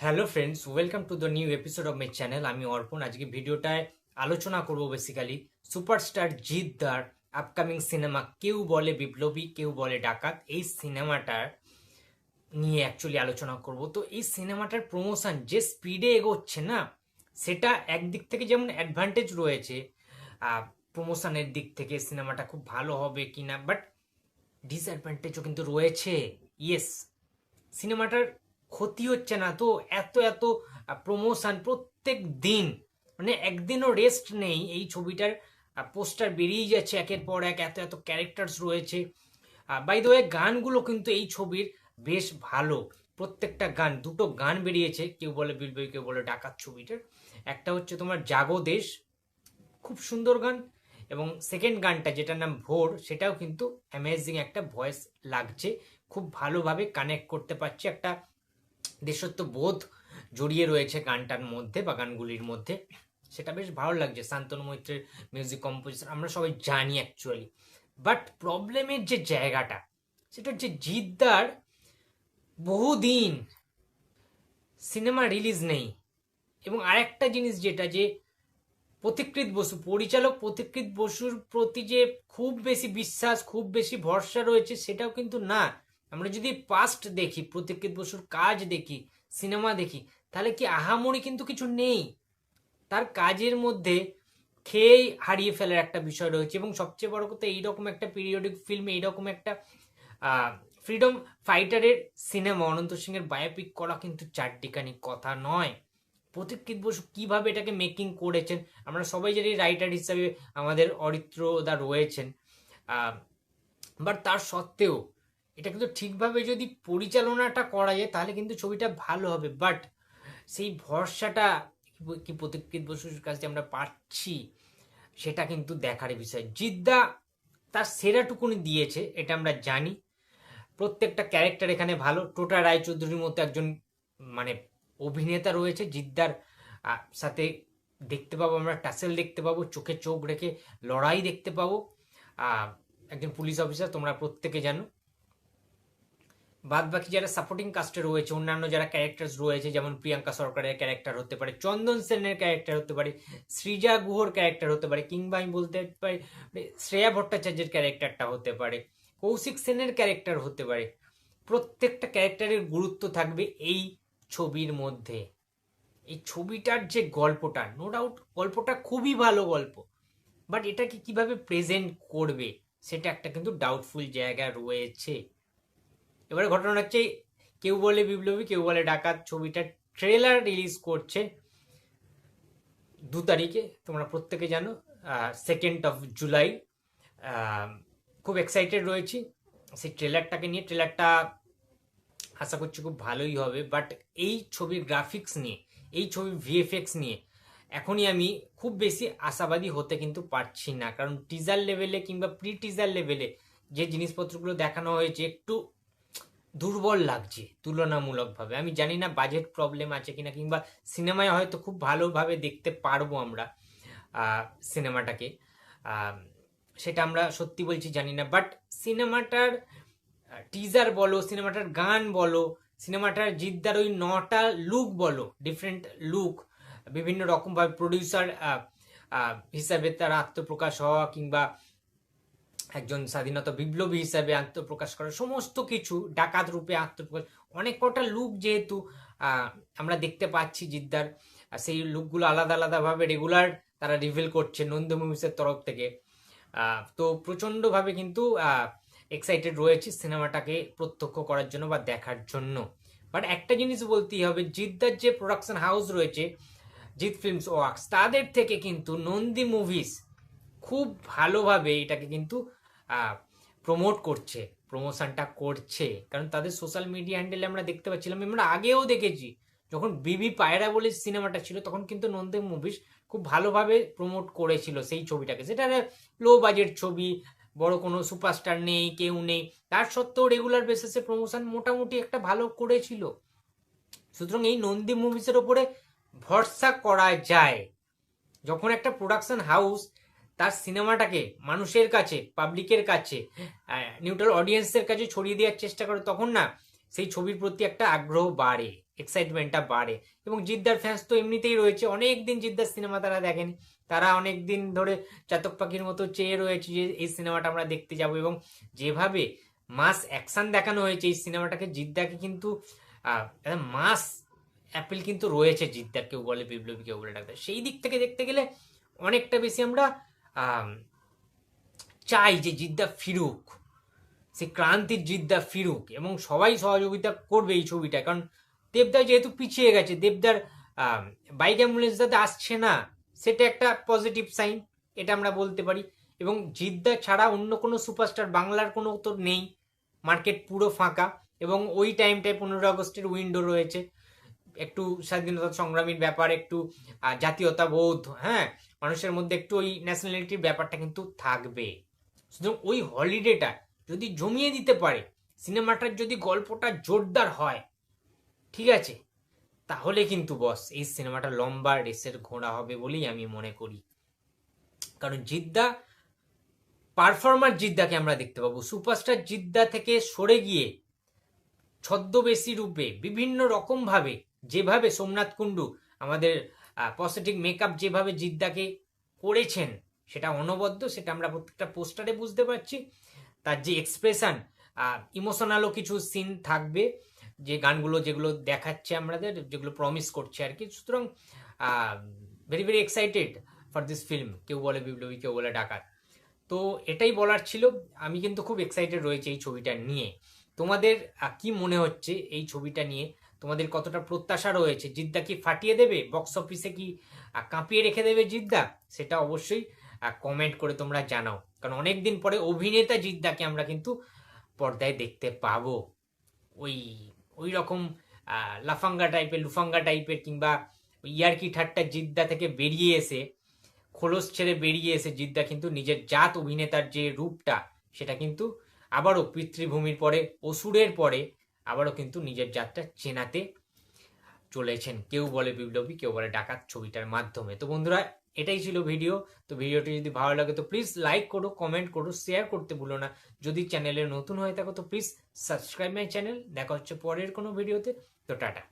Hello friends, welcome to the new episode of my channel. আমি অর্পণ। আজকে ভিডিওটায় আলোচনা করব বেসিক্যালি সুপারস্টার জিৎ দার আপকামিং সিনেমা কেউ বলে বিপ্লবী কেউ বলে ডাকাত, এই সিনেমাটার নিয়ে অ্যাকচুয়ালি আলোচনা করব। তো এই সিনেমাটার প্রমোশন যে স্পিডে এগোচ্ছে না, সেটা একদিক থেকে যেমন অ্যাডভান্টেজ রয়েছে প্রমোশনের দিক থেকে সিনেমাটা খুব ভালো হবে কিনা, বাট ডিসঅ্যাডভান্টেজও কিন্তু রয়েছে। ইয়েস, সিনেমাটার ক্ষতি হচ্ছে না তো এত এত প্রমোশন প্রত্যেক দিন, মানে একদিনও রেস্ট নেই। এই ছবিটার পোস্টার বেরিয়ে যাচ্ছে একের পর এক, এত এত ক্যারেক্টার্স রয়েছে। বাই দ্য ওয়ে, গানগুলো কিন্তু এই ছবির বেশ ভালো। প্রত্যেকটা গান, দুটো গান বেরিয়েছে, কেউ বলে বিলবই কেউ বলে ডাকাত ছবিটার। একটা হচ্ছে তোমার জাগো দেশ, খুব সুন্দর গান, এবং সেকেন্ড গানটা যেটার নাম ভোর, সেটাও কিন্তু অ্যামেজিং একটা ভয়েস লাগছে। খুব ভালোভাবে কানেক্ট করতে পারছে, একটা দেশত্ব বোধ জড়িয়ে রয়েছে গানটার মধ্যে বা গানগুলির মধ্যে। সেটা বেশ ভালো লাগছে। শান্তনু মৈত্রের মিউজিক কম্পোজিশন আমরা সবাই জানি অ্যাকচুয়ালি। বাট প্রবলেমের যে জায়গাটা, সেটা হচ্ছে জিদ্দার বহুদিন সিনেমা রিলিজ নেই। এবং আরেকটা জিনিস যেটা, যে পথিকৃৎ বসু, পরিচালক পথিকৃৎ বসুর প্রতি যে খুব বেশি বিশ্বাস, খুব বেশি ভরসা রয়েছে, সেটাও কিন্তু না। আমরা যদি পাস্ট দেখি, পথিকৃৎ বসুর কাজ দেখি, সিনেমা দেখি, তাহলে কি আহামরি কিন্তু কিছু নেই। তার কাজের মধ্যে খেয়ে হারিয়ে ফেলার একটা বিষয় রয়েছে। এবং সবচেয়ে বড় কথা, এইরকম একটা পিরিয়ডিক ফিল্ম, এইরকম একটা ফ্রিডম ফাইটারের সিনেমা, অনন্ত সিংয়ের বায়োপিক করা কিন্তু চারটিখানি কথা নয়। পথিকৃৎ বসু কিভাবে এটাকে মেকিং করেছেন, আমরা সবাই জানি রাইটার হিসাবে আমাদের অরিত্রদা রয়েছেন। বাট তার সত্ত্বেও এটা কিন্তু ঠিকভাবে যদি পরিচালনাটা করা যায়, তাহলে কিন্তু ছবিটা ভালো হবে। বাট সেই ভরসাটা কি পথিকৃৎ বসুর কাছে আমরা পাচ্ছি, সেটা কিন্তু দেখার বিষয়। জিদ্দা তার সেরাটুকুনি দিয়েছে, এটা আমরা জানি। প্রত্যেকটা ক্যারেক্টার এখানে ভালো। টোটা রায়চৌধুরীর মতো একজন মানে অভিনেতা রয়েছে জিদ্দার সাথে। দেখতে পাবো আমরা টাসেল, দেখতে পাবো চোখে চোখ রেখে লড়াই দেখতে পাবো। একজন পুলিশ অফিসার, তোমরা প্রত্যেকে জানো। বাদ বাকি যারা সাপোর্টিং কাস্টে রয়েছে, অন্যান্য যারা ক্যারেক্টার রয়েছে, যেমন প্রিয়াঙ্কা সরকারের ক্যারেক্টার হতে পারে, চন্দন সেনের ক্যারেক্টার হতে পারে, সৃজা গুহর ক্যারেক্টার হতে পারে, কিংবা আমি বলতে পারি শ্রেয়া ভট্টাচার্যের ক্যারেক্টারটা হতে পারে, কৌশিক সেনের ক্যারেক্টার হতে পারে। প্রত্যেকটা ক্যারেক্টারের গুরুত্ব থাকবে এই ছবির মধ্যে। এই ছবিটার যে গল্পটা, নো ডাউট গল্পটা খুবই ভালো গল্প, বাট এটাকে কিভাবে প্রেজেন্ট করবে, সেটা একটা কিন্তু ডাউটফুল জায়গা রয়েছে। এবারে ঘটনা হচ্ছে, কেউ বলে বিপ্লবী কেউ বলে ডাকাত ছবিটার ট্রেলার রিলিজ করছে 2 তারিখে, তোমরা প্রত্যেকে জানো, 2 জুলাই। খুব এক্সাইটেড রয়েছি সেই ট্রেলারটাকে নিয়ে। ট্রেলারটা আশা করছি খুব ভালোই হবে। বাট এই ছবির গ্রাফিক্স নিয়ে, এই ছবির ভিএফএক্স নিয়ে এখনই আমি খুব বেশি আশাবাদী হতে কিন্তু পারছি না। কারণ টিজার লেভেলে কিংবা প্রি টিজার লেভেলে যে জিনিসপত্রগুলো দেখানো হয়েছে, একটু দুর্বল লাগছে তুলনামূলকভাবে। আমি জানি না বাজেট প্রবলেম আছে কিনা, কিংবা সিনেমায় হয়তো খুব ভালোভাবে দেখতে পারবো আমরা সিনেমাটাকে, সেটা আমরা সত্যি বলছি জানি না। বাট সিনেমাটার টিজার বলো, সিনেমাটার গান বলো, সিনেমাটার জিদ্দার ওই 9টা লুক বলো, ডিফারেন্ট লুক, বিভিন্ন রকমভাবে প্রডিউসার হিসাবে তার আত্মপ্রকাশ হওয়া, কিংবা একজন স্বাধীনতা বিপ্লবী হিসাবে আত্মপ্রকাশ করা, সমস্ত কিছু ডাকাত রূপে আত্মপ্রকাশ, অনেক কটা লুক যেহেতু আমরা দেখতে পাচ্ছি জিদ্দার, সেই লুকগুলো আলাদা আলাদাভাবে রেগুলার তারা রিভিল করছে নন্দ মুভিসের তরফ থেকে। তো প্রচণ্ডভাবে কিন্তু এক্সাইটেড রয়েছে সিনেমাটাকে প্রত্যক্ষ করার জন্য বা দেখার জন্য। বাট একটা জিনিস বলতেই হবে, জিদ্দার যে প্রোডাকশন হাউস রয়েছে, জিৎ ফিল্মস ওয়ার্কস, তাদের থেকে কিন্তু নন্দী মুভিস খুব ভালোভাবে এটাকে কিন্তু প্রমোট করছে, প্রমোশনটা করছে। কারণ তাদের সোশ্যাল মিডিয়া হ্যান্ডেলে আমরা দেখতে পাচ্ছিলাম, আমরা আগেও দেখেছি, যখন বিবি পায়রা বলে সিনেমাটা ছিল, তখন কিন্তু নন্দী মুভিস খুব ভালোভাবে প্রমোট করেছিল সেই ছবিটাকে। সেটা লো বাজেট ছবি, বড় কোনো সুপারস্টার নেই, কেউ নেই, তার সত্ত্বেও রেগুলার বেসিসে প্রমোশন মোটামুটি একটা ভালো করেছিল। সুতরাং এই নন্দী মুভিসের ওপরে ভরসা করা যায়। যখন একটা প্রোডাকশন হাউস তার সিনেমাটাকে মানুষের কাছে, পাবলিকের কাছে, নিউট্রাল অডিয়েন্সের কাছে ছড়িয়ে দেওয়ার চেষ্টা করে, তখন না সেই ছবির প্রতি একটা আগ্রহ বাড়ে। এক্সাইটমেন্টটা বাড়ে। এবং জিদ্দার ফ্যান্স তো এমনিতেই রয়েছে, অনেক দিন জিদ্দার সিনেমা তারা দেখেনি, তারা অনেক দিন ধরে চাতক পাখির মতো চেয়ে রয়েছে যে এই সিনেমাটা আমরা দেখতে যাব। এবং যেভাবে মাস অ্যাকশন দেখানো হয়েছে এই সিনেমাটাকে, জিদ্দাকে কিন্তু মাস অ্যাপিল কিন্তু রয়েছে জিদ্দার, কেউ বলে বিপ্লবী কেউ বলে ডাক্তার। সেই দিক থেকে দেখতে গেলে অনেকটা বেশি আমরা চাই যে জিদ্দা ফিরুক, সে ক্রান্তির জিদ্দা ফিরুক, এবং সবাই সহযোগিতা করবে এই ছবিটা। কারণ দেবদা যেহেতু পিছিয়ে গেছে, দেবদার বাইক অ্যাম্বুলেন্সটাতে আসছে না, সেটা একটা পজিটিভ সাইন, এটা আমরা বলতে পারি। এবং জিদ্দা ছাড়া অন্য কোনো সুপারস্টার বাংলার কোনো তো নেই, মার্কেট পুরো ফাঁকা। এবং ওই টাইমটায় 15 আগস্টের উইন্ডো রয়েছে, একটু স্বাধীনতা সংগ্রামীর ব্যাপার, একটু জাতীয়তা বোধ, হ্যাঁ, মানুষের মধ্যে একটু ওই ন্যাশনালিটির ব্যাপারটা কিন্তু থাকবে। সুতরাং ওই হলিডেটা যদি জমিয়ে দিতে পারে, সিনেমাটার যদি গল্পটা জোরদার হয়, ঠিক আছে, তাহলে কিন্তু বস এই সিনেমাটা লম্বা রেসের ঘোড়া হবে বলেই আমি মনে করি। কারণ জিদ্দা, পারফর্মার জিদ্দাকে আমরা দেখতে পাবো, সুপারস্টার জিদ্দা থেকে সরে গিয়ে ছদ্মবেশী রূপে বিভিন্ন রকম ভাবে, যেভাবে সোমনাথ কুণ্ডু আমাদের পজিটিভ মেকআপ যেভাবে জিদ্দাকে করেছেন, সেটা অনবদ্য, সেটা আমরা প্রত্যেকটা পোস্টারে বুঝতে পারছি। তার যে এক্সপ্রেশন, ইমোশনালও কিছু সিন থাকবে, যে গানগুলো যেগুলো দেখাচ্ছে আমাদের, যেগুলো প্রমিস করছে আর কি। সুতরাং very very excited for this film, কেউ বলে বিপ্লবী কেউ বলে ডাকাত। তো এটাই বলার ছিল, আমি কিন্তু খুব এক্সাইটেড রয়েছে এই ছবিটা নিয়ে। তোমাদের কি মনে হচ্ছে এই ছবিটা নিয়ে? তোমাদের কতটা প্রত্যাশা রয়েছে? জিদ্দা কি ফাটিয়ে দেবে বক্স অফিসে, কি কাঁপিয়ে রেখে দেবে জিদ্দা? সেটা অবশ্যই কমেন্ট করে তোমরা জানাও। কারণ অনেকদিন পরে অভিনেতা জিদ্দাকে আমরা কিন্তু পর্দায় দেখতে পাবো। ওই ওই রকম লাফাঙ্গা টাইপের, লুফাঙ্গা টাইপের, কিংবা ইয়ার্কি ঠাট্টা জিদ্দা থেকে বেরিয়ে এসে, খোলস ছেড়ে বেরিয়ে এসে জিদ্দা কিন্তু নিজের জাত অভিনেতার যে রূপটা, সেটা কিন্তু আবারও পিতৃভূমির পরে, অসুরের পরে আবারও কিন্তু নিজের জাতটা চেনাতে চলেছেন, কেউ বলে বিপ্লবী কেউ বলে ডাকাত ছবিটার মাধ্যমে। তো বন্ধুরা, এটাই ছিল ভিডিও। তো ভিডিওটি যদি ভালো লাগে তো প্লিজ লাইক করো, কমেন্ট করো, শেয়ার করতে ভুলো না। যদি চ্যানেলে নতুন হয়ে থাকো তো প্লিজ সাবস্ক্রাইব মাই চ্যানেল। দেখা হচ্ছে পরের কোনো ভিডিওতে। তো টাটা।